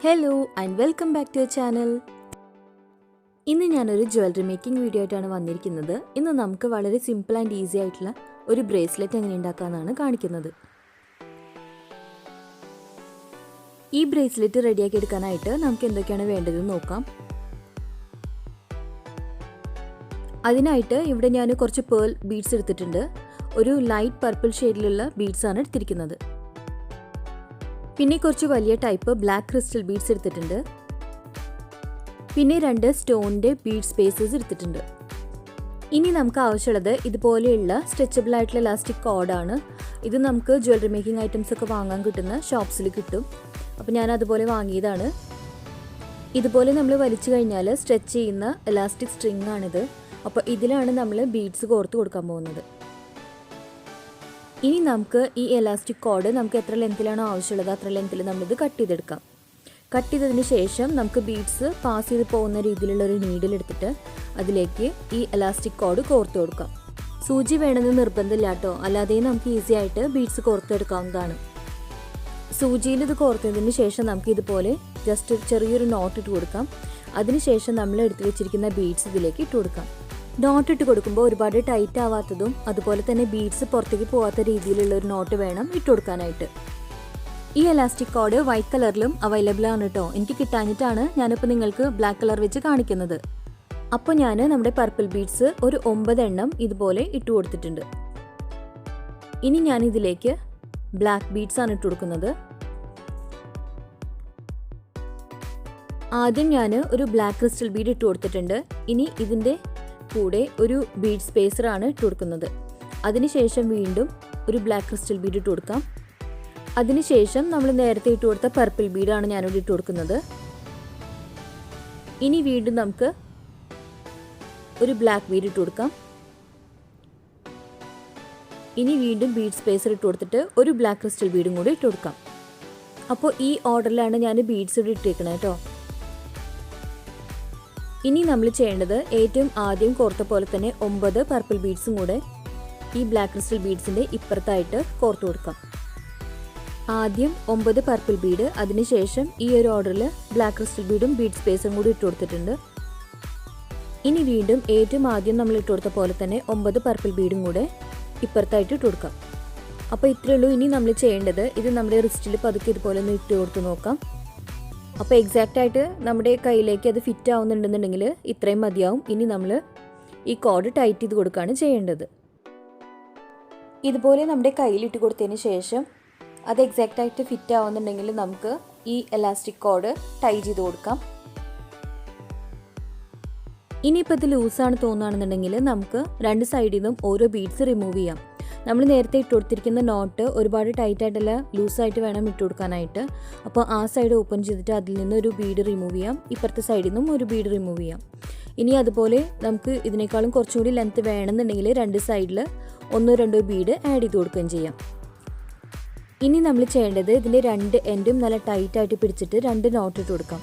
Hello and welcome back to our channel. ഇന്ന് ഞാനൊരു jewellery making video ആയിട്ടാണ് വന്നിരിക്കുന്നത്. ഇന്ന് നമുക്ക് വളരെ സിമ്പിൾ ആൻഡ് ഈസി ആയിട്ടുള്ള ഒരു ബ്രേസ്ലെറ്റ് എങ്ങനെ ഉണ്ടാക്കാമെന്നാണ് കാണിക്കുന്നത്. ഈ ബ്രേസ്ലെറ്റ് റെഡിയാക്കി എടുക്കാനായിട്ട് നമുക്ക് എന്തൊക്കെയാണ് വേണ്ടതെന്ന് നോക്കാം. അതിനായിട്ട് ഇവിടെ ഞാൻ കുറച്ച് പേൾ ബീഡ്സ് എടുത്തിട്ടുണ്ട്. ഒരു ലൈറ്റ് പർപ്പിൾ ഷെയ്ഡിലുള്ള ബീഡ്സ് ആണ് എടുത്തിരിക്കുന്നത്. പിന്നെ കുറച്ച് വലിയ ടൈപ്പ് ബ്ലാക്ക് ക്രിസ്റ്റൽ ബീഡ്സ് എടുത്തിട്ടുണ്ട്. പിന്നെ 2 സ്റ്റോണിൻ്റെ ബീഡ് സ്പേസേഴ്സ് എടുത്തിട്ടുണ്ട്. ഇനി നമുക്ക് ആവശ്യമുള്ളത് ഇതുപോലെയുള്ള സ്ട്രെച്ചബിൾ ആയിട്ടുള്ള ഇലാസ്റ്റിക് കോഡാണ്. ഇത് നമുക്ക് ജ്വല്ലറി മേക്കിംഗ് ഐറ്റംസ് ഒക്കെ വാങ്ങാൻ കിട്ടുന്ന ഷോപ്സിൽ കിട്ടും. അപ്പോൾ ഞാൻ അതുപോലെ വാങ്ങിയതാണ്. ഇതുപോലെ നമ്മൾ വലിച്ചു കഴിഞ്ഞാൽ സ്ട്രെച്ച് ചെയ്യുന്ന ഇലാസ്റ്റിക് സ്ട്രിങ് ആണിത്. അപ്പോൾ ഇതിലാണ് നമ്മൾ ബീഡ്സ് കോർത്ത് കൊടുക്കാൻ പോകുന്നത്. ഇനി നമുക്ക് ഈ എലാസ്റ്റിക് കോഡ് നമുക്ക് എത്ര ലെങ്ത്തിലാണോ ആവശ്യമുള്ളത് അത്ര ലെങ്ത്തിൽ നമ്മളിത് കട്ട് ചെയ്തെടുക്കാം. കട്ട് ചെയ്തതിന് ശേഷം നമുക്ക് ബീഡ്സ് പാസ് ചെയ്ത് പോകുന്ന രീതിയിലുള്ള ഒരു നീഡിൽ എടുത്തിട്ട് അതിലേക്ക് ഈ എലാസ്റ്റിക് കോഡ് കോർത്ത് കൊടുക്കാം. സൂചി വേണമെന്ന് നിർബന്ധമില്ല കേട്ടോ, അല്ലാതെ നമുക്ക് ഈസി ആയിട്ട് ബീഡ്സ് കോർത്തെടുക്കാവുന്നതാണ്. സൂചിയിൽ ഇത് കോർത്തതിന് ശേഷം നമുക്ക് ഇതുപോലെ ജസ്റ്റ് ചെറിയൊരു നോട്ട് ഇട്ട് കൊടുക്കാം. അതിനുശേഷം നമ്മൾ എടുത്തു വെച്ചിരിക്കുന്ന ബീഡ്സ് ഇതിലേക്ക് ഇട്ട് കൊടുക്കാം. നോട്ട് ഇട്ട് കൊടുക്കുമ്പോൾ ഒരുപാട് ടൈറ്റ് ആവാത്തതും അതുപോലെ തന്നെ ബീഡ്സ് പുറത്തേക്ക് പോകാത്ത രീതിയിലുള്ള ഒരു നോട്ട് വേണം ഇട്ട് കൊടുക്കാനായിട്ട്. ഈ എലാസ്റ്റിക് കോഡ് വൈറ്റ് കളറിലും അവൈലബിൾ ആണ് കേട്ടോ. എനിക്ക് കിട്ടാഞ്ഞിട്ടാണ് ഞാനിപ്പോൾ നിങ്ങൾക്ക് ബ്ലാക്ക് കളർ വെച്ച് കാണിക്കുന്നത്. അപ്പോൾ ഞാൻ നമ്മുടെ പർപ്പിൾ ബീഡ്സ് ഒരു 9 എണ്ണം ഇതുപോലെ ഇട്ട് കൊടുത്തിട്ടുണ്ട്. ഇനി ഞാൻ ഇതിലേക്ക് ബ്ലാക്ക് ബീഡ്സ് ആണ് ഇട്ട് കൊടുക്കുന്നത്. ആദ്യം ഞാൻ ഒരു ബ്ലാക്ക് ക്രിസ്റ്റൽ ബീഡ് ഇട്ട് കൊടുത്തിട്ടുണ്ട്. ഇനി ഇതിൻ്റെ കൂടെ ഒരു ബീഡ് സ്പേസർ ആണ് ഇട്ട് കൊടുക്കുന്നത്. അതിനുശേഷം വീണ്ടും ഒരു ബ്ലാക്ക് ക്രിസ്റ്റൽ ബീഡ് ഇട്ട് കൊടുക്കാം. അതിനുശേഷം നമ്മൾ നേരത്തെ ഇട്ട് കൊടുത്ത പർപ്പിൾ ബീഡാണ് ഞാനിവിടെ ഇട്ട് കൊടുക്കുന്നത്. ഇനി വീണ്ടും നമുക്ക് ഒരു ബ്ലാക്ക് ബീഡ് ഇട്ട് കൊടുക്കാം. ഇനി വീണ്ടും ബീഡ് സ്പേസർ ഇട്ട് കൊടുത്തിട്ട് ഒരു ബ്ലാക്ക് ക്രിസ്റ്റൽ ബീഡും കൂടി ഇട്ട് കൊടുക്കാം. അപ്പോൾ ഈ ഓർഡറിലാണ് ഞാൻ ബീഡ്സ് ഇവിടെ ഇട്ടേക്കുന്നത് കേട്ടോ. ഇനി നമ്മൾ ചെയ്യേണ്ടത് ഏറ്റവും ആദ്യം കോർത്ത പോലെ തന്നെ 9 പർപ്പിൾ ബീഡ്സും കൂടെ ഈ ബ്ലാക്ക് ക്രിസ്റ്റൽ ബീഡ്സിൻ്റെ ഇപ്പുറത്തായിട്ട് കോർത്ത് കൊടുക്കാം. ആദ്യം 9 പർപ്പിൾ ബീഡ്, അതിനുശേഷം ഈ ഒരു ഓർഡറിൽ ബ്ലാക്ക് ക്രിസ്റ്റൽ ബീഡും ബീഡ് സ്പേസും കൂടി ഇട്ട് കൊടുത്തിട്ടുണ്ട്. ഇനി വീണ്ടും ഏറ്റവും ആദ്യം നമ്മൾ ഇട്ട് കൊടുത്ത പോലെ തന്നെ 9 പർപ്പിൾ ബീഡും കൂടെ ഇപ്പുറത്തായിട്ട് ഇട്ട് കൊടുക്കാം. അപ്പോൾ ഇത്രയേ ഉള്ളൂ. ഇനി നമ്മൾ ചെയ്യേണ്ടത് ഇത് നമ്മുടെ റിസ്റ്റിൽ പതുക്കെ ഇതുപോലെ ഒന്ന് ഇട്ട് കൊടുത്ത് നോക്കാം. അപ്പോൾ എക്സാക്റ്റ് ആയിട്ട് നമ്മുടെ കയ്യിലേക്ക് അത് ഫിറ്റ് ആവുന്നുണ്ടെന്നുണ്ടെങ്കിൽ ഇത്രയും മതിയാവും. ഇനി നമ്മൾ ഈ കോഡ് ടൈറ്റ് ചെയ്ത് കൊടുക്കുകയാണ് ചെയ്യേണ്ടത്. ഇതുപോലെ നമ്മുടെ കയ്യിലിട്ട് കൊടുത്തതിന് ശേഷം അത് എക്സാക്റ്റ് ആയിട്ട് ഫിറ്റ് ആവുന്നുണ്ടെങ്കിൽ നമുക്ക് ഈ എലാസ്റ്റിക് കോഡ് ടൈ ചെയ്ത് കൊടുക്കാം. ഇനിയിപ്പോൾ ഇത് ലൂസാണ് തോന്നുകയാണെന്നുണ്ടെങ്കിൽ നമുക്ക് 2 സൈഡിൽ നിന്നും ഓരോ ബീഡ്സ് റിമൂവ് ചെയ്യാം. നമ്മൾ നേരത്തെ ഇട്ട് കൊടുത്തിരിക്കുന്ന നോട്ട് ഒരുപാട് ടൈറ്റായിട്ടല്ല ലൂസായിട്ട് വേണം ഇട്ട് കൊടുക്കാനായിട്ട്. അപ്പോൾ ആ സൈഡ് ഓപ്പൺ ചെയ്തിട്ട് അതിൽ നിന്ന് ഒരു ബീഡ് റിമൂവ് ചെയ്യാം. ഇപ്പുറത്തെ സൈഡിൽ നിന്നും ഒരു ബീഡ് റിമൂവ് ചെയ്യാം. ഇനി അതുപോലെ നമുക്ക് ഇതിനേക്കാളും കുറച്ചുകൂടി ലെങ്ത്ത് വേണമെന്നുണ്ടെങ്കിൽ 2 സൈഡിൽ 1-2 ബീഡ് ആഡ് ചെയ്ത് കൊടുക്കുകയും ചെയ്യാം. ഇനി നമ്മൾ ചെയ്യേണ്ടത് ഇതിൻ്റെ 2 എൻഡും നല്ല ടൈറ്റായിട്ട് പിടിച്ചിട്ട് 2 നോട്ട് ഇട്ട് കൊടുക്കാം.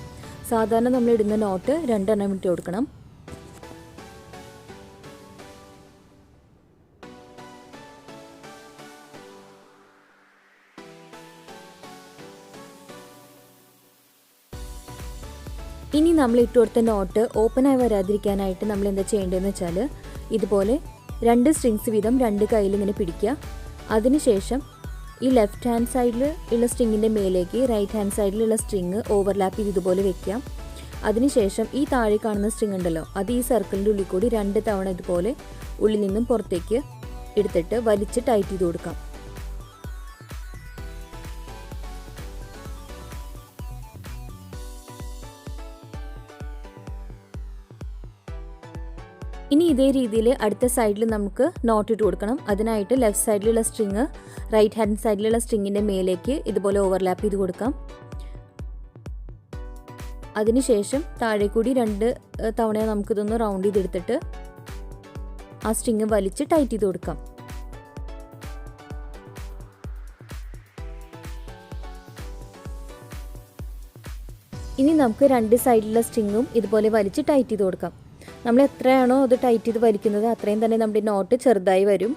സാധാരണ നമ്മൾ ഇടുന്ന നോട്ട് 2 എണ്ണം ഇട്ട് കൊടുക്കണം. ഇനി നമ്മൾ ഇട്ട് കൊടുത്ത നോട്ട് ഓപ്പണായി വരാതിരിക്കാനായിട്ട് നമ്മൾ എന്താ ചെയ്യേണ്ടതെന്ന് വെച്ചാൽ ഇതുപോലെ 2 സ്ട്രിങ്സ് വീതം 2 കയ്യിൽ ഇങ്ങനെ പിടിക്കുക. അതിനുശേഷം ഈ ലെഫ്റ്റ് ഹാൻഡ് സൈഡിൽ ഉള്ള സ്ട്രിങ്ങിൻ്റെ മേലേക്ക് റൈറ്റ് ഹാൻഡ് സൈഡിലുള്ള സ്ട്രിങ് ഓവർലാപ്പ് ചെയ്ത് ഇതുപോലെ വെക്കാം. അതിനുശേഷം ഈ താഴെ കാണുന്ന സ്ട്രിങ് ഉണ്ടല്ലോ, അത് ഈ സർക്കിളിൻ്റെ ഉള്ളിൽ കൂടി 2 തവണ ഇതുപോലെ ഉള്ളിൽ നിന്നും പുറത്തേക്ക് എടുത്തിട്ട് വലിച്ച് ടൈറ്റ് ചെയ്ത് കൊടുക്കാം. ഇനി ഇതേ രീതിയിൽ അടുത്ത സൈഡിൽ നമുക്ക് നോട്ട് ഇട്ട് കൊടുക്കണം. അതിനായിട്ട് ലെഫ്റ്റ് സൈഡിലുള്ള സ്ട്രിങ് റൈറ്റ് ഹാൻഡ് സൈഡിലുള്ള സ്ട്രിങ്ങിൻ്റെ മേലേക്ക് ഇതുപോലെ ഓവർലാപ്പ് ചെയ്ത് കൊടുക്കാം. അതിനുശേഷം താഴെ കൂടി 2 തവണ നമുക്കിതൊന്ന് റൗണ്ട് ചെയ്തെടുത്തിട്ട് ആ സ്ട്രിങ് വലിച്ച് ടൈറ്റ് ചെയ്ത് കൊടുക്കാം. ഇനി നമുക്ക് 2 സൈഡിലുള്ള സ്ട്രിങ്ങും ഇതുപോലെ വലിച്ച് ടൈറ്റ് ചെയ്ത് കൊടുക്കാം. നമ്മൾ എത്രയാണോ അത് ടൈറ്റ് ചെയ്ത് വലിക്കുന്നത് അത്രയും തന്നെ നമ്മുടെ നോട്ട് ചെറുതായി വരും.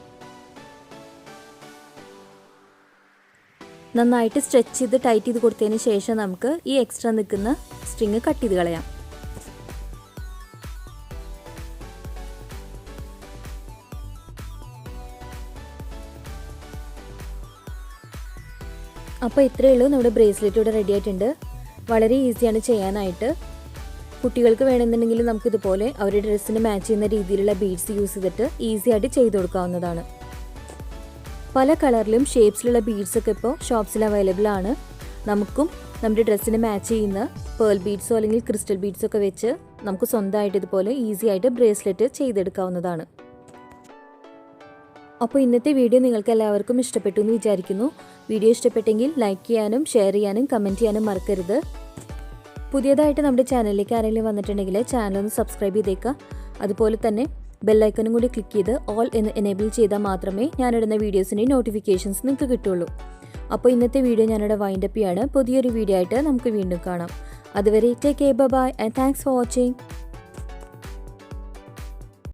നന്നായിട്ട് സ്ട്രെച്ച് ചെയ്ത് ടൈറ്റ് ചെയ്ത് കൊടുത്തതിന് ശേഷം നമുക്ക് ഈ എക്സ്ട്രാ നിൽക്കുന്ന സ്ട്രിങ് കട്ട് ചെയ്ത് കളയാം. അപ്പോൾ ഇത്രയേ ഉള്ളൂ, നമ്മുടെ ബ്രേസ്ലെറ്റ് ഇവിടെ റെഡി ആയിട്ടുണ്ട്. വളരെ ഈസിയാണ് ചെയ്യാനായിട്ട്. കുട്ടികൾക്ക് വേണമെന്നുണ്ടെങ്കിൽ നമുക്കിതുപോലെ അവരുടെ ഡ്രസ്സിന് മാച്ച് ചെയ്യുന്ന രീതിയിലുള്ള ബീഡ്സ് യൂസ് ചെയ്തിട്ട് ഈസി ആയിട്ട് ചെയ്ത് കൊടുക്കാവുന്നതാണ്. പല കളറിലും ഷേപ്സിലുള്ള ബീഡ്സൊക്കെ ഇപ്പോൾ ഷോപ്സിൽ അവൈലബിൾ ആണ്. നമുക്കും നമ്മുടെ ഡ്രസ്സിന് മാച്ച് ചെയ്യുന്ന പേൾ ബീഡ്സോ അല്ലെങ്കിൽ ക്രിസ്റ്റൽ ബീഡ്സൊക്കെ വെച്ച് നമുക്ക് സ്വന്തമായിട്ട് ഇതുപോലെ ഈസി ആയിട്ട് ബ്രേസ്ലെറ്റ് ചെയ്തെടുക്കാവുന്നതാണ്. അപ്പോൾ ഇന്നത്തെ വീഡിയോ നിങ്ങൾക്ക് എല്ലാവർക്കും ഇഷ്ടപ്പെട്ടു എന്ന് വിചാരിക്കുന്നു. വീഡിയോ ഇഷ്ടപ്പെട്ടെങ്കിൽ ലൈക്ക് ചെയ്യാനും ഷെയർ ചെയ്യാനും കമൻറ്റ് ചെയ്യാനും മറക്കരുത്. പുതിയതായിട്ട് നമ്മുടെ ചാനലിലേക്ക് ആരെങ്കിലും വന്നിട്ടുണ്ടെങ്കിൽ ചാനൽ ഒന്ന് സബ്സ്ക്രൈബ് ചെയ്തേക്കുക. അതുപോലെ തന്നെ ബെല്ലൈക്കനും കൂടി ക്ലിക്ക് ചെയ്ത് ഓൾ എന്ന് എനേബിൾ ചെയ്താൽ മാത്രമേ ഞാനിടുന്ന വീഡിയോസിൻ്റെ നോട്ടിഫിക്കേഷൻസ് നിങ്ങൾക്ക് കിട്ടുള്ളൂ. അപ്പോൾ ഇന്നത്തെ വീഡിയോ ഞാനിവിടെ വൈൻഡപ്പ് ചെയ്യാണ്. പുതിയൊരു വീഡിയോ ആയിട്ട് നമുക്ക് വീണ്ടും കാണാം. അതുവരെ take care, bye and thanks for watching.